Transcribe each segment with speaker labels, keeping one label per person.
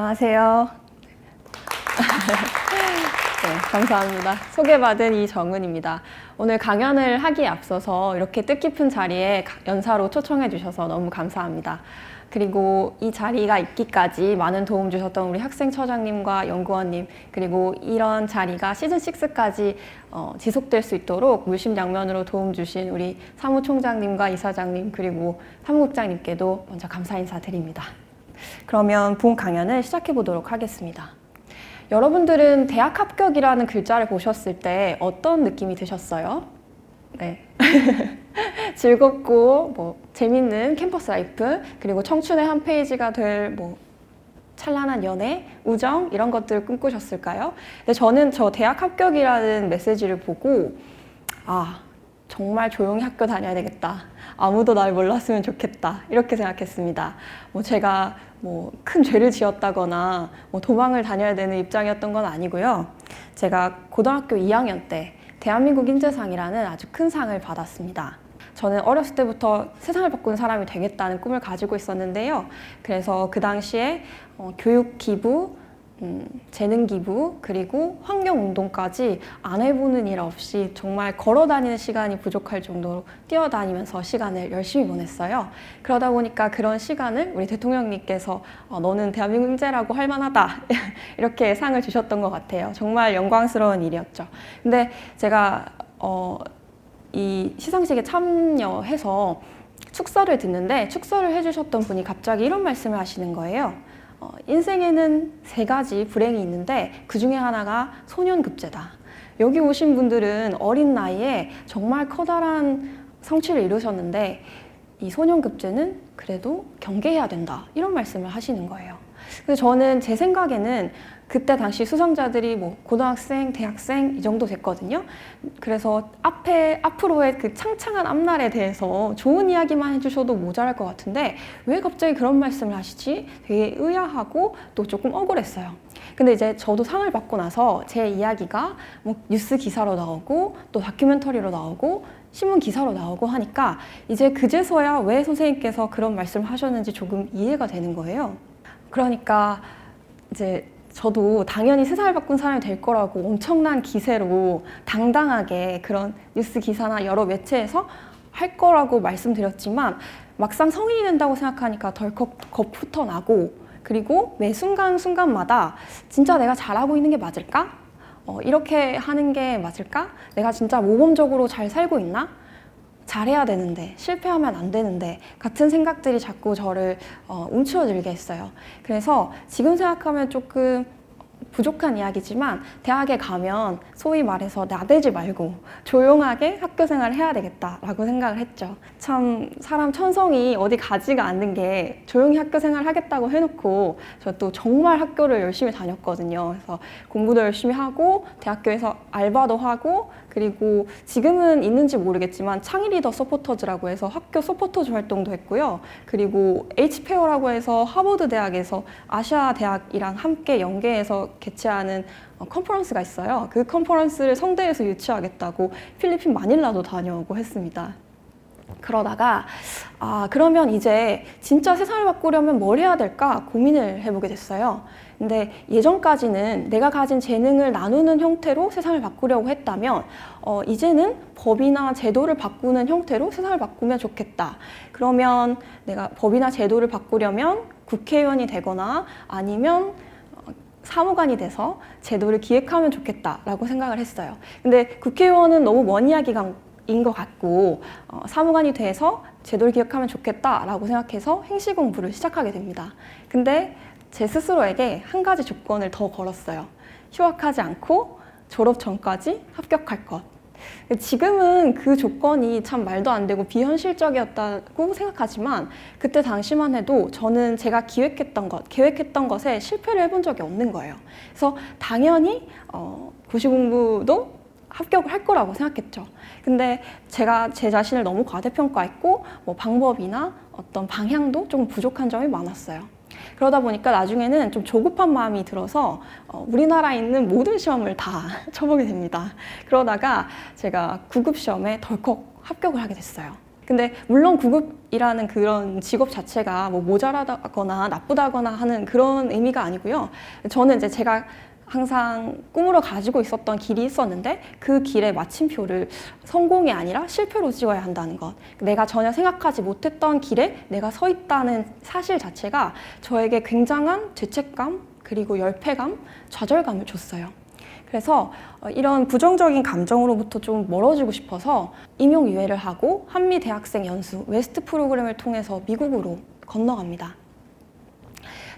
Speaker 1: 안녕하세요. 네, 감사합니다. 소개받은 이정은입니다. 오늘 강연을 하기에 앞서서 이렇게 뜻깊은 자리에 연사로 초청해 주셔서 너무 감사합니다. 그리고 이 자리가 있기까지 많은 도움 주셨던 우리 학생처장님과 연구원님, 그리고 이런 자리가 시즌6까지 지속될 수 있도록 물심양면으로 도움 주신 우리 사무총장님과 이사장님, 그리고 사무국장님께도 먼저 감사 인사드립니다. 그러면 본 강연을 시작해 보도록 하겠습니다. 여러분들은 대학 합격이라는 글자를 보셨을 때 어떤 느낌이 드셨어요? 네. 즐겁고 재밌는 캠퍼스 라이프, 그리고 청춘의 한 페이지가 될 찬란한 연애, 우정 이런 것들을 꿈꾸셨을까요? 근데 저는 저 대학 합격이라는 메시지를 보고 정말 조용히 학교 다녀야 되겠다. 아무도 날 몰랐으면 좋겠다. 이렇게 생각했습니다. 제가 큰 죄를 지었다거나 도망을 다녀야 되는 입장이었던 건 아니고요. 제가 고등학교 2학년 때 대한민국 인재상이라는 아주 큰 상을 받았습니다. 저는 어렸을 때부터 세상을 바꾸는 사람이 되겠다는 꿈을 가지고 있었는데요. 그래서 그 당시에 교육 기부, 재능 기부, 그리고 환경운동까지 안 해보는 일 없이 정말 걸어다니는 시간이 부족할 정도로 뛰어다니면서 시간을 열심히 보냈어요. 그러다 보니까 그런 시간을 우리 대통령님께서 너는 대한민국 인재라고 할 만하다 이렇게 상을 주셨던 것 같아요. 정말 영광스러운 일이었죠. 근데 제가 이 시상식에 참여해서 축서를 듣는데 축서를 해주셨던 분이 갑자기 이런 말씀을 하시는 거예요. 인생에는 3가지 불행이 있는데 그 중에 하나가 소년급제다. 여기 오신 분들은 어린 나이에 정말 커다란 성취를 이루셨는데 이 소년급제는 그래도 경계해야 된다. 이런 말씀을 하시는 거예요. 근데 저는 제 생각에는 그때 당시 수상자들이 고등학생, 대학생 이 정도 됐거든요. 그래서 앞으로의 그 창창한 앞날에 대해서 좋은 이야기만 해주셔도 모자랄 것 같은데 왜 갑자기 그런 말씀을 하시지? 되게 의아하고 또 조금 억울했어요. 근데 이제 저도 상을 받고 나서 제 이야기가 뉴스 기사로 나오고 또 다큐멘터리로 나오고 신문 기사로 나오고 하니까 이제 그제서야 왜 선생님께서 그런 말씀을 하셨는지 조금 이해가 되는 거예요. 그러니까 이제 저도 당연히 세상을 바꾼 사람이 될 거라고 엄청난 기세로 당당하게 그런 뉴스 기사나 여러 매체에서 할 거라고 말씀드렸지만 막상 성인이 된다고 생각하니까 덜컥 겁부터 나고, 그리고 매 순간순간마다 진짜 내가 잘하고 있는 게 맞을까? 이렇게 하는 게 맞을까? 내가 진짜 모범적으로 잘 살고 있나? 잘해야 되는데, 실패하면 안 되는데 같은 생각들이 자꾸 저를 움츠러들게 했어요. 그래서 지금 생각하면 조금 부족한 이야기지만 대학에 가면 소위 말해서 나대지 말고 조용하게 학교 생활을 해야 되겠다라고 생각을 했죠. 참 사람 천성이 어디 가지가 않는 게 조용히 학교 생활을 하겠다고 해놓고 저 또 정말 학교를 열심히 다녔거든요. 그래서 공부도 열심히 하고 대학교에서 알바도 하고, 그리고 지금은 있는지 모르겠지만 창의리더 서포터즈라고 해서 학교 서포터즈 활동도 했고요. 그리고 H페어라고 해서 하버드 대학에서 아시아 대학이랑 함께 연계해서 개최하는 컨퍼런스가 있어요. 그 컨퍼런스를 성대에서 유치하겠다고 필리핀 마닐라도 다녀오고 했습니다. 그러다가 그러면 이제 진짜 세상을 바꾸려면 뭘 해야 될까 고민을 해보게 됐어요. 근데 예전까지는 내가 가진 재능을 나누는 형태로 세상을 바꾸려고 했다면 이제는 법이나 제도를 바꾸는 형태로 세상을 바꾸면 좋겠다. 그러면 내가 법이나 제도를 바꾸려면 국회의원이 되거나 아니면 사무관이 돼서 제도를 기획하면 좋겠다라고 생각을 했어요. 근데 국회의원은 너무 먼 이야기인 것 같고 사무관이 돼서 제도를 기획하면 좋겠다라고 생각해서 행시 공부를 시작하게 됩니다. 근데 제 스스로에게 한 가지 조건을 더 걸었어요. 휴학하지 않고 졸업 전까지 합격할 것. 지금은 그 조건이 참 말도 안 되고 비현실적이었다고 생각하지만 그때 당시만 해도 저는 제가 계획했던 것에 실패를 해본 적이 없는 거예요. 그래서 당연히 고시 공부도 합격을 할 거라고 생각했죠. 근데 제가 제 자신을 너무 과대평가했고 방법이나 어떤 방향도 조금 부족한 점이 많았어요. 그러다 보니까 나중에는 좀 조급한 마음이 들어서 우리나라에 있는 모든 시험을 다 쳐보게 됩니다. 그러다가 제가 9급 시험에 덜컥 합격을 하게 됐어요. 근데 물론 구급이라는 그런 직업 자체가 뭐 모자라다거나 나쁘다거나 하는 그런 의미가 아니고요. 저는 이제 제가 항상 꿈으로 가지고 있었던 길이 있었는데 그 길의 마침표를 성공이 아니라 실패로 찍어야 한다는 것. 내가 전혀 생각하지 못했던 길에 내가 서 있다는 사실 자체가 저에게 굉장한 죄책감, 그리고 열패감, 좌절감을 줬어요. 그래서 이런 부정적인 감정으로부터 좀 멀어지고 싶어서 임용유예를 하고 한미 대학생 연수 웨스트 프로그램을 통해서 미국으로 건너갑니다.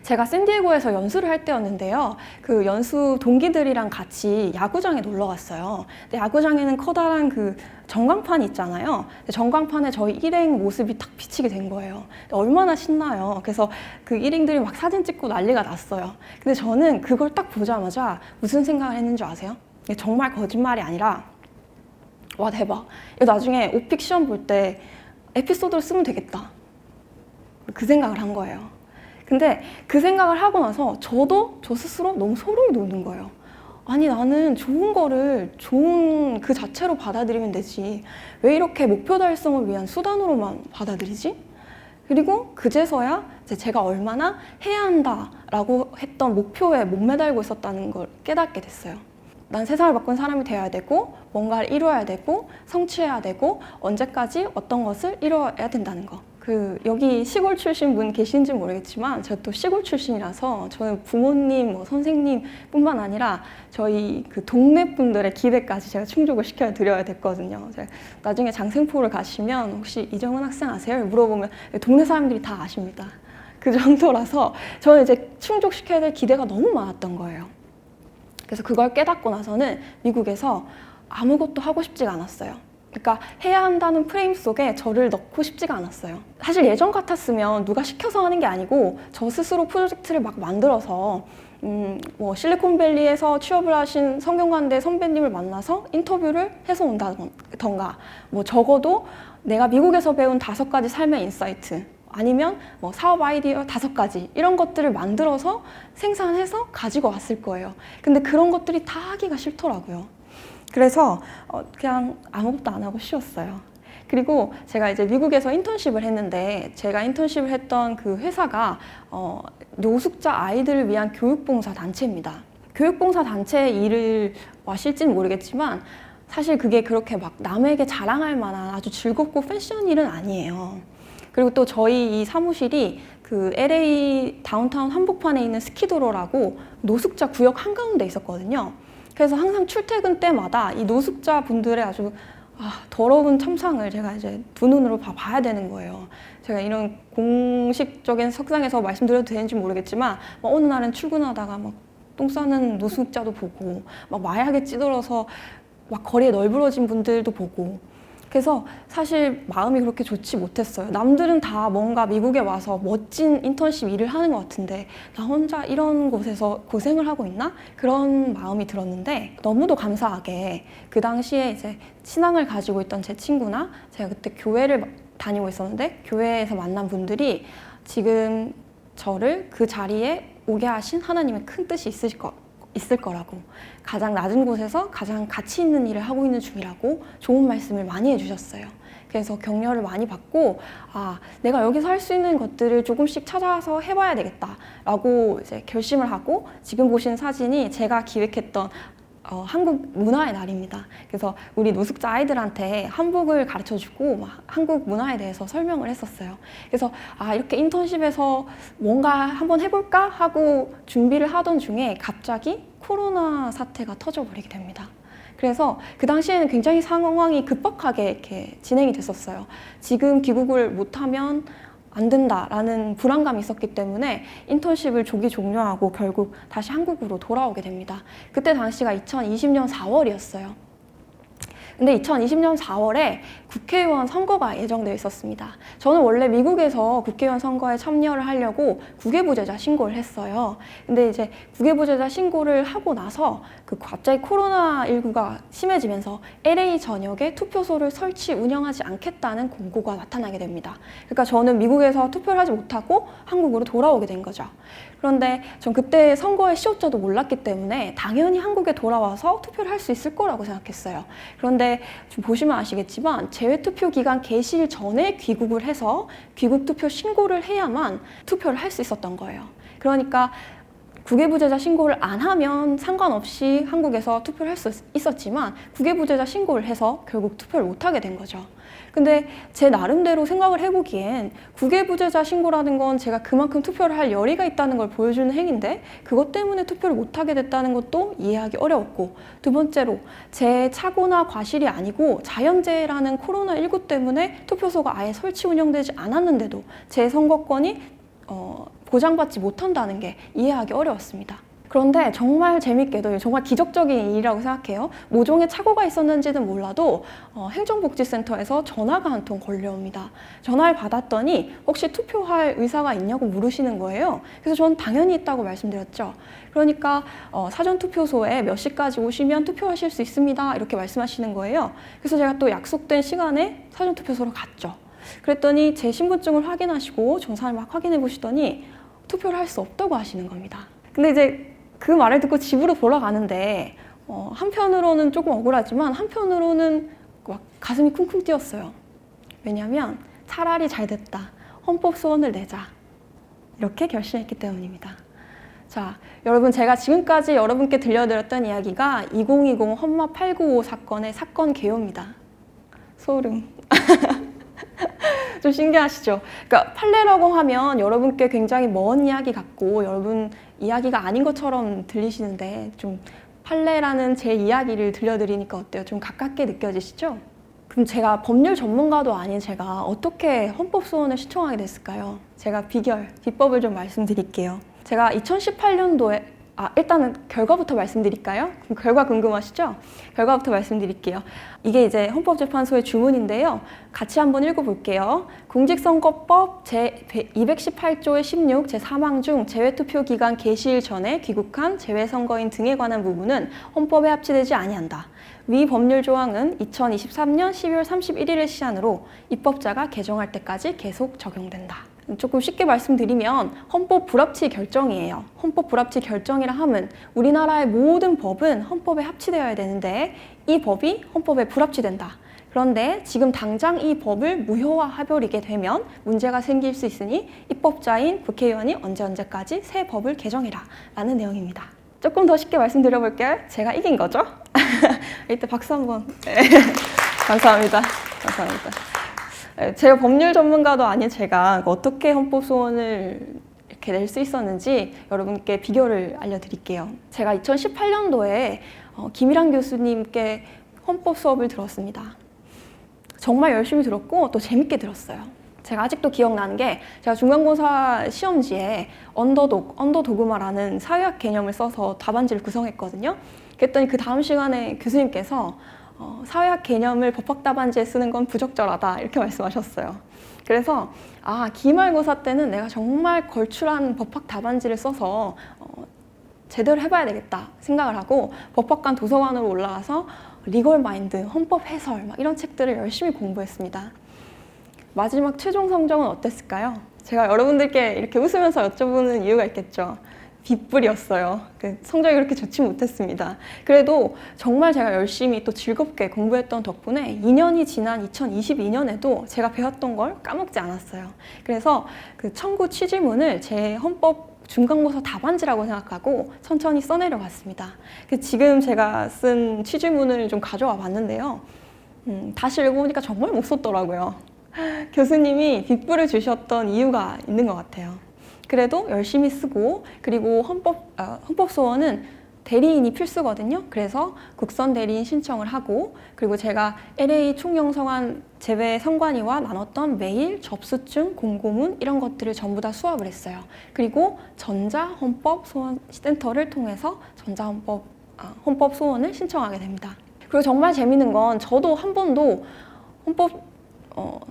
Speaker 1: 제가 샌디에고에서 연수를 할 때였는데요. 그 연수 동기들이랑 같이 야구장에 놀러 갔어요. 근데 야구장에는 커다란 그 전광판이 있잖아요. 전광판에 저희 일행 모습이 딱 비치게 된 거예요. 얼마나 신나요. 그래서 그 일행들이 막 사진 찍고 난리가 났어요. 근데 저는 그걸 딱 보자마자 무슨 생각을 했는 줄 아세요? 이게 정말 거짓말이 아니라 와 대박. 이거 나중에 오픽 시험 볼 때 에피소드를 쓰면 되겠다. 그 생각을 한 거예요. 근데 그 생각을 하고 나서 저도 저 스스로 너무 소름이 돋는 거예요. 아니 나는 좋은 거를 좋은 그 자체로 받아들이면 되지. 왜 이렇게 목표 달성을 위한 수단으로만 받아들이지? 그리고 그제서야 제가 얼마나 해야 한다라고 했던 목표에 못 매달고 있었다는 걸 깨닫게 됐어요. 난 세상을 바꾼 사람이 되어야 되고 뭔가를 이루어야 되고 성취해야 되고 언제까지 어떤 것을 이루어야 된다는 거. 여기 시골 출신 분 계신지 모르겠지만 제가 또 시골 출신이라서 저는 부모님, 뭐 선생님 뿐만 아니라 저희 그 동네 분들의 기대까지 제가 충족을 시켜드려야 됐거든요. 나중에 장생포를 가시면 혹시 이정은 학생 아세요? 물어보면 동네 사람들이 다 아십니다. 그 정도라서 저는 이제 충족시켜야 될 기대가 너무 많았던 거예요. 그래서 그걸 깨닫고 나서는 미국에서 아무것도 하고 싶지가 않았어요. 그러니까 해야 한다는 프레임 속에 저를 넣고 싶지가 않았어요. 사실 예전 같았으면 누가 시켜서 하는 게 아니고 저 스스로 프로젝트를 막 만들어서 뭐 실리콘밸리에서 취업을 하신 성균관대 선배님을 만나서 인터뷰를 해서 온다던가 뭐 적어도 내가 미국에서 배운 5가지 삶의 인사이트 아니면 뭐 사업 아이디어 5가지 이런 것들을 만들어서 생산해서 가지고 왔을 거예요. 근데 그런 것들이 다 하기가 싫더라고요. 그래서 그냥 아무것도 안 하고 쉬었어요. 그리고 제가 이제 미국에서 인턴십을 했는데 제가 인턴십을 했던 그 회사가 노숙자 아이들을 위한 교육봉사 단체입니다. 교육봉사 단체 일을 와실지는 모르겠지만 사실 그게 그렇게 막 남에게 자랑할 만한 아주 즐겁고 패션 일은 아니에요. 그리고 또 저희 이 사무실이 그 LA 다운타운 한복판에 있는 스키도로라고 노숙자 구역 한가운데 있었거든요. 그래서 항상 출퇴근 때마다 이 노숙자 분들의 아주 더러운 참상을 제가 이제 두 눈으로 봐야 되는 거예요. 제가 이런 공식적인 석상에서 말씀드려도 되는지 모르겠지만 어느 날은 출근하다가 막 똥 싸는 노숙자도 보고 막 마약에 찌들어서 막 거리에 널브러진 분들도 보고 그래서 사실 마음이 그렇게 좋지 못했어요. 남들은 다 뭔가 미국에 와서 멋진 인턴십 일을 하는 것 같은데 나 혼자 이런 곳에서 고생을 하고 있나? 그런 마음이 들었는데 너무도 감사하게 그 당시에 이제 신앙을 가지고 있던 제 친구나 제가 그때 교회를 다니고 있었는데 교회에서 만난 분들이 지금 저를 그 자리에 오게 하신 하나님의 큰 뜻이 있을 거라고 가장 낮은 곳에서 가장 가치 있는 일을 하고 있는 중이라고 좋은 말씀을 많이 해주셨어요. 그래서 격려를 많이 받고 내가 여기서 할 수 있는 것들을 조금씩 찾아서 해봐야 되겠다라고 이제 결심을 하고 지금 보신 사진이 제가 기획했던 한국 문화의 날입니다. 그래서 우리 노숙자 아이들한테 한복을 가르쳐주고 막 한국 문화에 대해서 설명을 했었어요. 그래서 이렇게 인턴십에서 뭔가 한번 해볼까 하고 준비를 하던 중에 갑자기 코로나 사태가 터져버리게 됩니다. 그래서 그 당시에는 굉장히 상황이 급박하게 이렇게 진행이 됐었어요. 지금 귀국을 못하면 안 된다라는 불안감이 있었기 때문에 인턴십을 조기 종료하고 결국 다시 한국으로 돌아오게 됩니다. 그때 당시가 2020년 4월이었어요. 근데 2020년 4월에 국회의원 선거가 예정되어 있었습니다. 저는 원래 미국에서 국회의원 선거에 참여를 하려고 국외부재자 신고를 했어요. 근데 이제 국외부재자 신고를 하고 나서 갑자기 코로나19가 심해지면서 LA 전역에 투표소를 운영하지 않겠다는 공고가 나타나게 됩니다. 그러니까 저는 미국에서 투표를 하지 못하고 한국으로 돌아오게 된 거죠. 그런데 전 그때 선거의 시효자도 몰랐기 때문에 당연히 한국에 돌아와서 투표를 할 수 있을 거라고 생각했어요. 그런데 좀 보시면 아시겠지만 재외투표 기간 개시일 전에 귀국을 해서 귀국 투표 신고를 해야만 투표를 할 수 있었던 거예요. 그러니까 국외부재자 신고를 안 하면 상관없이 한국에서 투표를 할 수 있었지만 국외부재자 신고를 해서 결국 투표를 못 하게 된 거죠. 근데 제 나름대로 생각을 해보기엔 국외부재자 신고라는 건 제가 그만큼 투표를 할 열의가 있다는 걸 보여주는 행위인데 그것 때문에 투표를 못 하게 됐다는 것도 이해하기 어려웠고, 두 번째로 제 착오나 과실이 아니고 자연재해라는 코로나19 때문에 투표소가 아예 설치 운영되지 않았는데도 제 선거권이 보장받지 못한다는 게 이해하기 어려웠습니다. 그런데 정말 재밌게도 정말 기적적인 일이라고 생각해요. 모종의 착오가 있었는지는 몰라도 행정복지센터에서 전화가 한 통 걸려옵니다. 전화를 받았더니 혹시 투표할 의사가 있냐고 물으시는 거예요. 그래서 저는 당연히 있다고 말씀드렸죠. 그러니까 사전투표소에 몇 시까지 오시면 투표하실 수 있습니다, 이렇게 말씀하시는 거예요. 그래서 제가 또 약속된 시간에 사전투표소로 갔죠. 그랬더니 제 신분증을 확인하시고 정산을 막 확인해 보시더니 투표를 할 수 없다고 하시는 겁니다. 근데 이제 그 말을 듣고 집으로 돌아가는데 한편으로는 조금 억울하지만 한편으로는 막 가슴이 쿵쿵 뛰었어요. 왜냐하면 차라리 잘 됐다, 헌법 소원을 내자, 이렇게 결심했기 때문입니다. 자, 여러분, 제가 지금까지 여러분께 들려드렸던 이야기가 2020 헌마 895 사건의 사건 개요입니다. 소름. 좀 신기하시죠? 그러니까 판례라고 하면 여러분께 굉장히 먼 이야기 같고 여러분 이야기가 아닌 것처럼 들리시는데, 좀 판례라는 제 이야기를 들려드리니까 어때요? 좀 가깝게 느껴지시죠? 그럼 제가 법률 전문가도 아닌 제가 어떻게 헌법소원을 신청하게 됐을까요? 제가 비법을 좀 말씀드릴게요. 제가 2018년도에 일단은 결과부터 말씀드릴까요? 그럼 결과 궁금하시죠? 결과부터 말씀드릴게요. 이게 이제 헌법재판소의 주문인데요. 같이 한번 읽어볼게요. 공직선거법 제218조의 16 제3항 중 재외투표 기간 개시일 전에 귀국한 재외선거인 등에 관한 부분은 헌법에 합치되지 아니한다. 위 법률 조항은 2023년 12월 31일을 시한으로 입법자가 개정할 때까지 계속 적용된다. 조금 쉽게 말씀드리면 헌법 불합치 결정이에요. 헌법 불합치 결정이라 함은 우리나라의 모든 법은 헌법에 합치되어야 되는데 이 법이 헌법에 불합치된다. 그런데 지금 당장 이 법을 무효화해버리게 되면 문제가 생길 수 있으니 입법자인 국회의원이 언제까지 새 법을 개정해라 라는 내용입니다. 조금 더 쉽게 말씀드려볼게요. 제가 이긴 거죠? 이때 박수 한번. 네. 감사합니다. 감사합니다. 제가 법률 전문가도 아닌 제가 어떻게 헌법소원을 이렇게 낼 수 있었는지 여러분께 비결을 알려드릴게요. 제가 2018년도에 김일환 교수님께 헌법 수업을 들었습니다. 정말 열심히 들었고 또 재밌게 들었어요. 제가 아직도 기억나는 게 제가 중간고사 시험지에 언더도그마라는 사회학 개념을 써서 답안지를 구성했거든요. 그랬더니 그 다음 시간에 교수님께서 사회학 개념을 법학 답안지에 쓰는 건 부적절하다, 이렇게 말씀하셨어요. 그래서 기말고사 때는 내가 정말 걸출한 법학 답안지를 써서 제대로 해봐야 되겠다 생각을 하고 법학관 도서관으로 올라가서 리걸 마인드, 헌법 해설 막 이런 책들을 열심히 공부했습니다. 마지막 최종 성적은 어땠을까요? 제가 여러분들께 이렇게 웃으면서 여쭤보는 이유가 있겠죠. 빗불이었어요. 성적이 그렇게 좋지 못했습니다. 그래도 정말 제가 열심히 또 즐겁게 공부했던 덕분에 2년이 지난 2022년에도 제가 배웠던 걸 까먹지 않았어요. 그래서 그 청구 취지문을 제 헌법 중간고사 답안지라고 생각하고 천천히 써내려갔습니다. 지금 제가 쓴 취지문을 좀 가져와 봤는데요. 다시 읽어보니까 정말 못 썼더라고요. 교수님이 빗불을 주셨던 이유가 있는 것 같아요. 그래도 열심히 쓰고, 그리고 헌법소원은 대리인이 필수거든요. 그래서 국선 대리인 신청을 하고, 그리고 제가 LA 총영성한 재외선관위와 나눴던 메일, 접수증, 공고문 이런 것들을 전부 다 수합을 했어요. 그리고 전자헌법소원센터를 통해서 헌법소원을 신청하게 됩니다. 그리고 정말 재밌는 건 저도 한 번도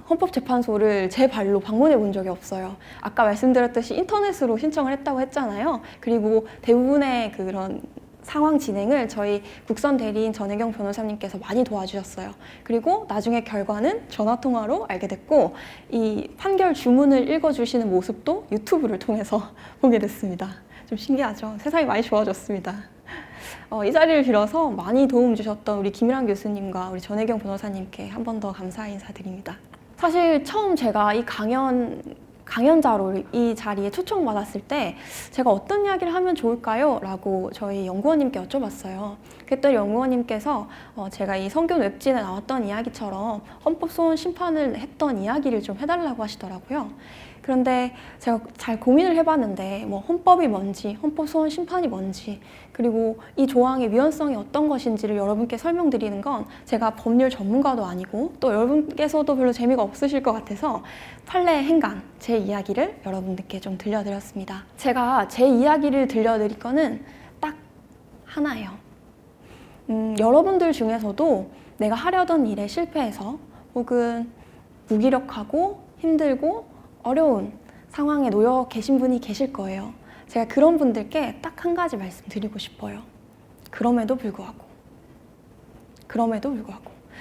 Speaker 1: 헌법재판소를 제 발로 방문해 본 적이 없어요. 아까 말씀드렸듯이 인터넷으로 신청을 했다고 했잖아요. 그리고 대부분의 그런 상황 진행을 저희 국선 대리인 전혜경 변호사님께서 많이 도와주셨어요. 그리고 나중에 결과는 전화통화로 알게 됐고, 이 판결 주문을 읽어주시는 모습도 유튜브를 통해서 보게 됐습니다. 좀 신기하죠? 세상이 많이 좋아졌습니다. 이 자리를 빌어서 많이 도움 주셨던 우리 김일환 교수님과 우리 전혜경 변호사님께 한 번 더 감사 인사드립니다. 사실 처음 제가 이 강연자로 이 자리에 초청받았을 때 제가 어떤 이야기를 하면 좋을까요? 라고 저희 연구원님께 여쭤봤어요. 그랬더니 연구원님께서 제가 이 성균 웹진에 나왔던 이야기처럼 헌법소원 심판을 했던 이야기를 좀 해달라고 하시더라고요. 그런데 제가 잘 고민을 해봤는데 뭐 헌법이 뭔지, 헌법소원 심판이 뭔지, 그리고 이 조항의 위헌성이 어떤 것인지를 여러분께 설명드리는 건 제가 법률 전문가도 아니고 또 여러분께서도 별로 재미가 없으실 것 같아서 판례 행간, 제 이야기를 여러분들께 좀 들려드렸습니다. 제가 제 이야기를 들려드릴 거는 딱 하나예요. 여러분들 중에서도 내가 하려던 일에 실패해서 혹은 무기력하고 힘들고 어려운 상황에 놓여 계신 분이 계실 거예요. 제가 그런 분들께 딱 한 가지 말씀드리고 싶어요. 그럼에도 불구하고.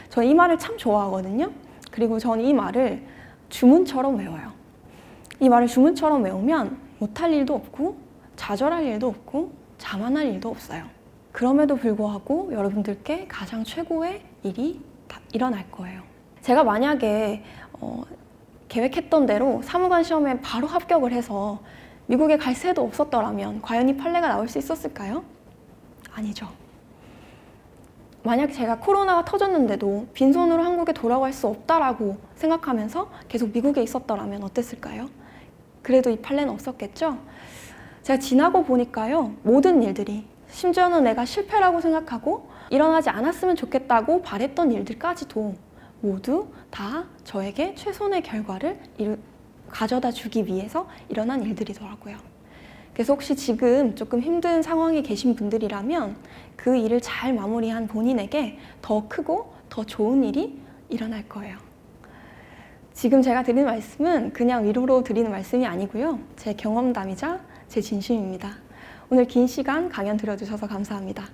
Speaker 1: 저는 이 말을 참 좋아하거든요. 그리고 저는 이 말을 주문처럼 외워요. 이 말을 주문처럼 외우면 못할 일도 없고 좌절할 일도 없고 자만할 일도 없어요. 그럼에도 불구하고 여러분들께 가장 최고의 일이 일어날 거예요. 제가 만약에 계획했던 대로 사무관 시험에 바로 합격을 해서 미국에 갈 새도 없었더라면 과연 이 판례가 나올 수 있었을까요? 아니죠. 만약 제가 코로나가 터졌는데도 빈손으로 한국에 돌아갈 수 없다라고 생각하면서 계속 미국에 있었더라면 어땠을까요? 그래도 이 판례는 없었겠죠? 제가 지나고 보니까요, 모든 일들이, 심지어는 내가 실패라고 생각하고 일어나지 않았으면 좋겠다고 바랬던 일들까지도 모두 다 저에게 최선의 결과를 가져다 주기 위해서 일어난 일들이더라고요. 그래서 혹시 지금 조금 힘든 상황에 계신 분들이라면 그 일을 잘 마무리한 본인에게 더 크고 더 좋은 일이 일어날 거예요. 지금 제가 드리는 말씀은 그냥 위로로 드리는 말씀이 아니고요. 제 경험담이자 제 진심입니다. 오늘 긴 시간 강연 들어주셔서 감사합니다.